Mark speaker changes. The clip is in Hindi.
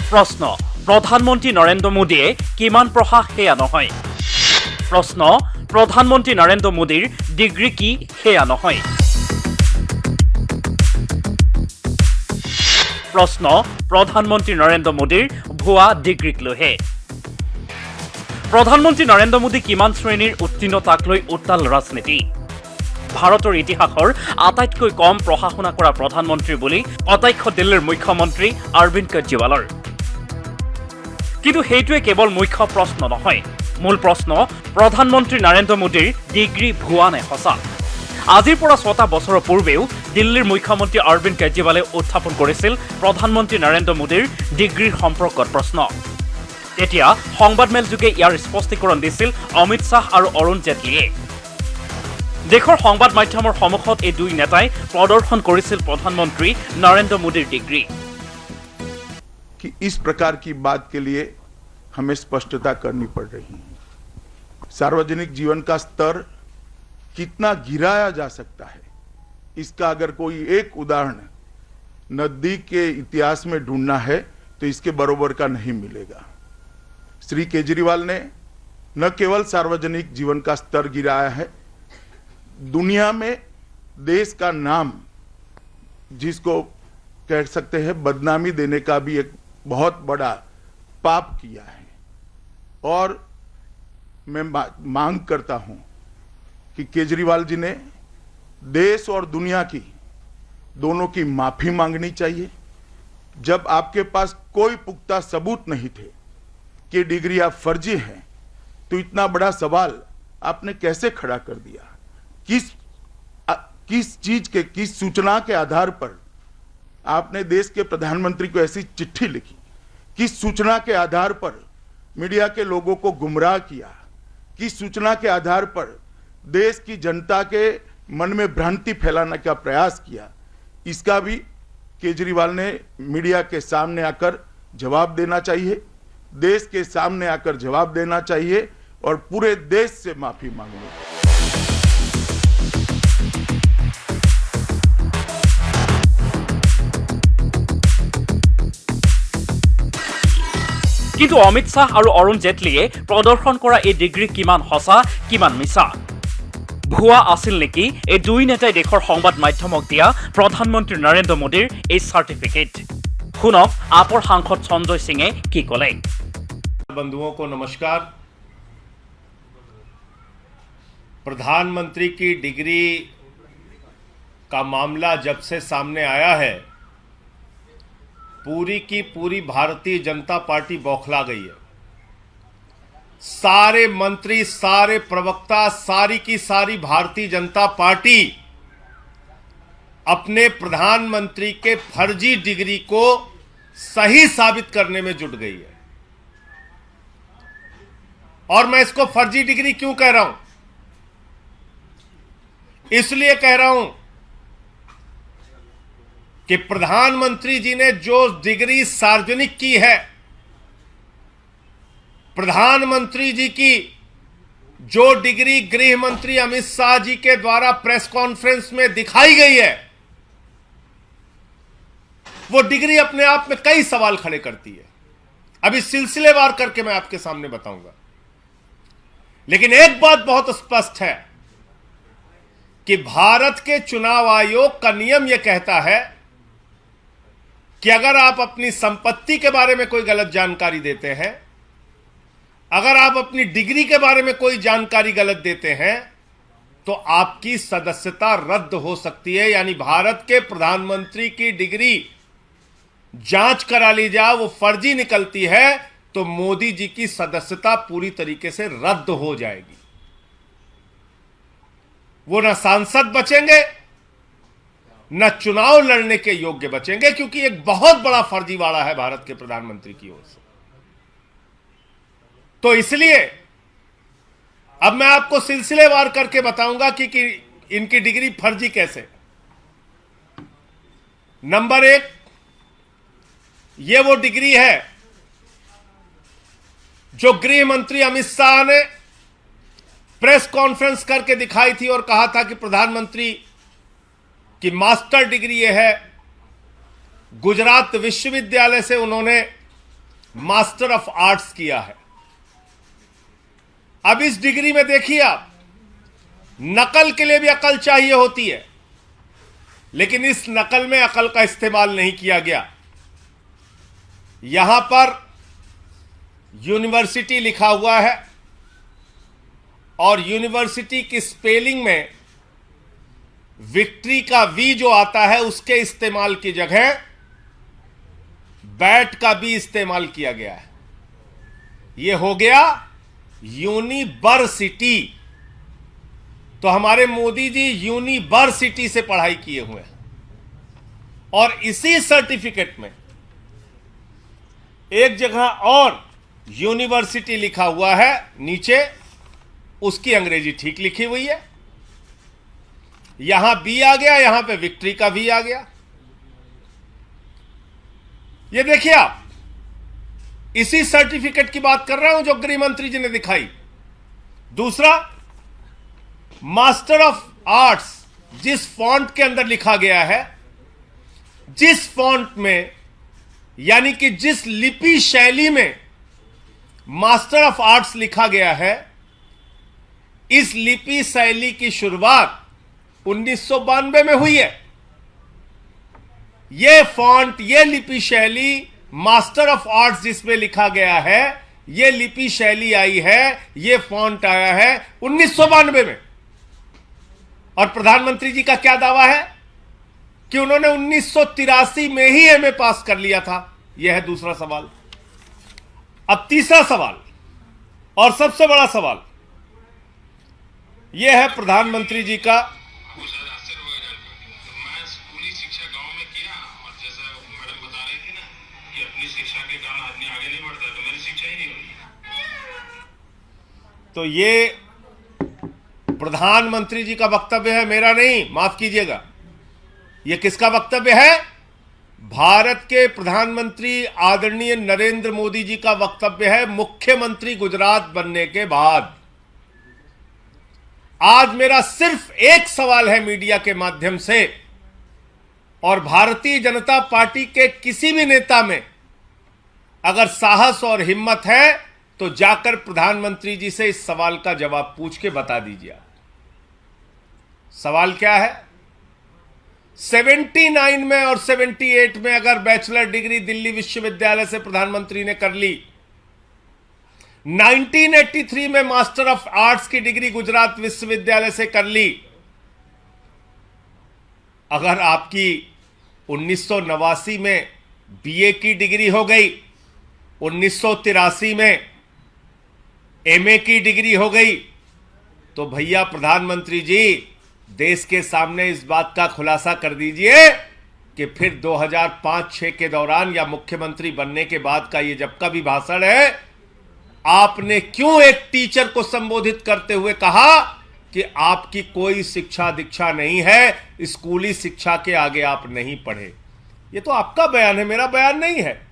Speaker 1: प्रश्न प्रधानमंत्री नरेंद्र मोदीये किमान पढ़ा सेया नहय। प्रश्न प्रधानमंत्री नरेंद्र मोदीर डिग्री की सेया नहय। प्रश्न प्रधानमंत्री नरेंद्र मोदीर भुआ डिग्रीक लैहे। प्रधानमंत्री नरेंद्र मोदी किमान श्रेणीर उत्तीर्ण ताक लै उत्ताल राजनीति। भारतर इतिहासर आटाइतকৈ कम पढ़ा शुना কৰা प्रधानमंत्री বুলি कटाक्ष दिल्लीर मुख्यमंत्री अरविंद केजरीवाলৰ। किन्तु हेतुए केवल मुख्य प्रश्न নহয়। मूल प्रश्न प्रधानमंत्री नरेंद्र मोदीर डिग्री भुआ ने सचा। आजिर পৰা 6টা বছৰৰ পূৰ্বেও दिल्लीर मुख्यमंत्री अरविंद केजरीवाले उत्थापन কৰিছিল प्रधानमंत्री नरेंद्र मोदीर डिग्रीर सम्पर्कत प्रश्न। তেতিয়া সংবাদমেল যোগে ইয়াৰ স্পষ্টীকৰণ দিছিল অমিত শাহ আৰু অৰুণ জেটলীয়ে। देशर संबाद माध्यমৰ सम्मुखत এই দুই নেতাই प्रदर्शन কৰিছিল प्रधानमंत्री नरेंद्र मोदीर डिग्री।
Speaker 2: कि इस प्रकार की बात के लिए हमें स्पष्टता करनी पड़ रही है। सार्वजनिक जीवन का स्तर कितना गिराया जा सकता है, इसका अगर कोई एक उदाहरण नजदीक के इतिहास में ढूंढना है तो इसके बरोबर का नहीं मिलेगा। श्री केजरीवाल ने न केवल सार्वजनिक जीवन का स्तर गिराया है, दुनिया में देश का नाम, जिसको कह सकते हैं बदनामी देने का भी एक बहुत बड़ा पाप किया है। और मैं मांग करता हूं कि केजरीवाल जी ने देश और दुनिया की दोनों की माफी मांगनी चाहिए। जब आपके पास कोई पुख्ता सबूत नहीं थे कि डिग्री आप फर्जी हैं, तो इतना बड़ा सवाल आपने कैसे खड़ा कर दिया? किस चीज के, किस सूचना के आधार पर आपने देश के प्रधानमंत्री को ऐसी चिट्ठी लिखी? किस सूचना के आधार पर मीडिया के लोगों को गुमराह किया? किस सूचना के आधार पर देश की जनता के मन में भ्रांति फैलाने का प्रयास किया? इसका भी केजरीवाल ने मीडिया के सामने आकर जवाब देना चाहिए, देश के सामने आकर जवाब देना चाहिए और पूरे देश से माफी मांगनी चाहिए।
Speaker 1: किन्तु अमित शाह और अरुण जेटलीये प्रदर्शन करा এই डिग्री किमान सचा किमान मिছা? भुआ आसिल नेকি এই দুই নেতাই देशर संबाद माध्यमक दिया प्रधानमंत्री नरेंद्र मोदीर এই सार्टिफिकेट। শুনক आपर सांसद संजय सिंहे की कले।
Speaker 3: बंधुओं को नमस्कार। प्रधानमंत्री की डिग्री का मामला जब से सामने आया है, पूरी की पूरी भारतीय जनता पार्टी बौखला गई है। सारे मंत्री, सारे प्रवक्ता, सारी की सारी भारतीय जनता पार्टी अपने प्रधानमंत्री के फर्जी डिग्री को सही साबित करने में जुट गई है। और मैं इसको फर्जी डिग्री क्यों कह रहा हूं? इसलिए कह रहा हूं कि प्रधानमंत्री जी ने जो डिग्री सार्वजनिक की है, प्रधानमंत्री जी की जो डिग्री गृह मंत्री अमित शाह जी के द्वारा प्रेस कॉन्फ्रेंस में दिखाई गई है, वो डिग्री अपने आप में कई सवाल खड़े करती है। अभी सिलसिलेवार करके मैं आपके सामने बताऊंगा। लेकिन एक बात बहुत स्पष्ट है कि भारत के चुनाव आयोग का नियम यह कहता है कि अगर आप अपनी संपत्ति के बारे में कोई गलत जानकारी देते हैं, अगर आप अपनी डिग्री के बारे में कोई जानकारी गलत देते हैं, तो आपकी सदस्यता रद्द हो सकती है। यानी भारत के प्रधानमंत्री की डिग्री जांच करा ली जाए, वो फर्जी निकलती है, तो मोदी जी की सदस्यता पूरी तरीके से रद्द हो जाएगी। वो न सांसद बचेंगे, न चुनाव लड़ने के योग्य बचेंगे, क्योंकि एक बहुत बड़ा फर्जीवाड़ा है भारत के प्रधानमंत्री की ओर से। तो इसलिए अब मैं आपको सिलसिलेवार करके बताऊंगा कि इनकी डिग्री फर्जी कैसे। नंबर 1, ये वो डिग्री है जो गृह मंत्री अमित शाह ने प्रेस कॉन्फ्रेंस करके दिखाई थी और कहा था कि प्रधानमंत्री की मास्टर डिग्री यह है। गुजरात विश्वविद्यालय से उन्होंने मास्टर ऑफ आर्ट्स किया है। अब इस डिग्री में देखिए आप, नकल के लिए भी अकल चाहिए होती है, लेकिन इस नकल में अकल का इस्तेमाल नहीं किया गया। यहां पर यूनिवर्सिटी लिखा हुआ है और यूनिवर्सिटी की स्पेलिंग में विक्ट्री का वी जो आता है उसके इस्तेमाल की जगह बैट का भी इस्तेमाल किया गया है। यह हो गया यूनिवर्सिटी। तो हमारे मोदी जी यूनिवर्सिटी से पढ़ाई किए हुए हैं और इसी सर्टिफिकेट में एक जगह और यूनिवर्सिटी लिखा हुआ है, नीचे उसकी अंग्रेजी ठीक लिखी हुई है। यहां बी आ गया, यहां पे विक्ट्री का भी आ गया। ये देखिए आप, इसी सर्टिफिकेट की बात कर रहा हूं जो गृह मंत्री जी ने दिखाई। दूसरा, मास्टर ऑफ आर्ट्स जिस फॉन्ट के अंदर लिखा गया है, जिस फॉन्ट में यानी कि जिस लिपि शैली में मास्टर ऑफ आर्ट्स लिखा गया है, इस लिपि शैली की शुरुआत 1992 में हुई है। यह फॉन्ट, यह लिपि शैली, मास्टर ऑफ आर्ट्स जिसमें लिखा गया है, यह लिपि शैली आई है, यह फॉन्ट आया है 1992 में। और प्रधानमंत्री जी का क्या दावा है कि उन्होंने 1983 में ही एमए पास कर लिया था। यह है दूसरा सवाल। अब तीसरा सवाल और सबसे बड़ा सवाल यह है प्रधानमंत्री जी का।
Speaker 4: मैं स्कूली शिक्षा गांव में किया और जैसा मैडम बता रही थी ना कि अपनी शिक्षा के कारण आदमी आगे नहीं बढ़ता, तो मेरी शिक्षा ही नहीं हुई।
Speaker 3: तो ये प्रधानमंत्री जी का वक्तव्य है, मेरा नहीं, माफ कीजिएगा। यह किसका वक्तव्य है? भारत के प्रधानमंत्री आदरणीय नरेंद्र मोदी जी का वक्तव्य है, मुख्यमंत्री गुजरात बनने के बाद। आज मेरा सिर्फ एक सवाल है मीडिया के माध्यम से, और भारतीय जनता पार्टी के किसी भी नेता में अगर साहस और हिम्मत है तो जाकर प्रधानमंत्री जी से इस सवाल का जवाब पूछ के बता दीजिए। सवाल क्या है? 79 में और 78 में अगर बैचलर डिग्री दिल्ली विश्वविद्यालय से प्रधानमंत्री ने कर ली, 1983 में मास्टर ऑफ आर्ट्स की डिग्री गुजरात विश्वविद्यालय से कर ली, अगर आपकी 1989 में बीए की डिग्री हो गई, 1983 में एमए की डिग्री हो गई, तो भैया प्रधानमंत्री जी देश के सामने इस बात का खुलासा कर दीजिए कि फिर 2005-6 के दौरान या मुख्यमंत्री बनने के बाद का ये जब का भी भाषण है, आपने क्यों एक टीचर को संबोधित करते हुए कहा कि आपकी कोई शिक्षा दीक्षा नहीं है, स्कूली शिक्षा के आगे आप नहीं पढ़े? ये तो आपका बयान है, मेरा बयान नहीं है।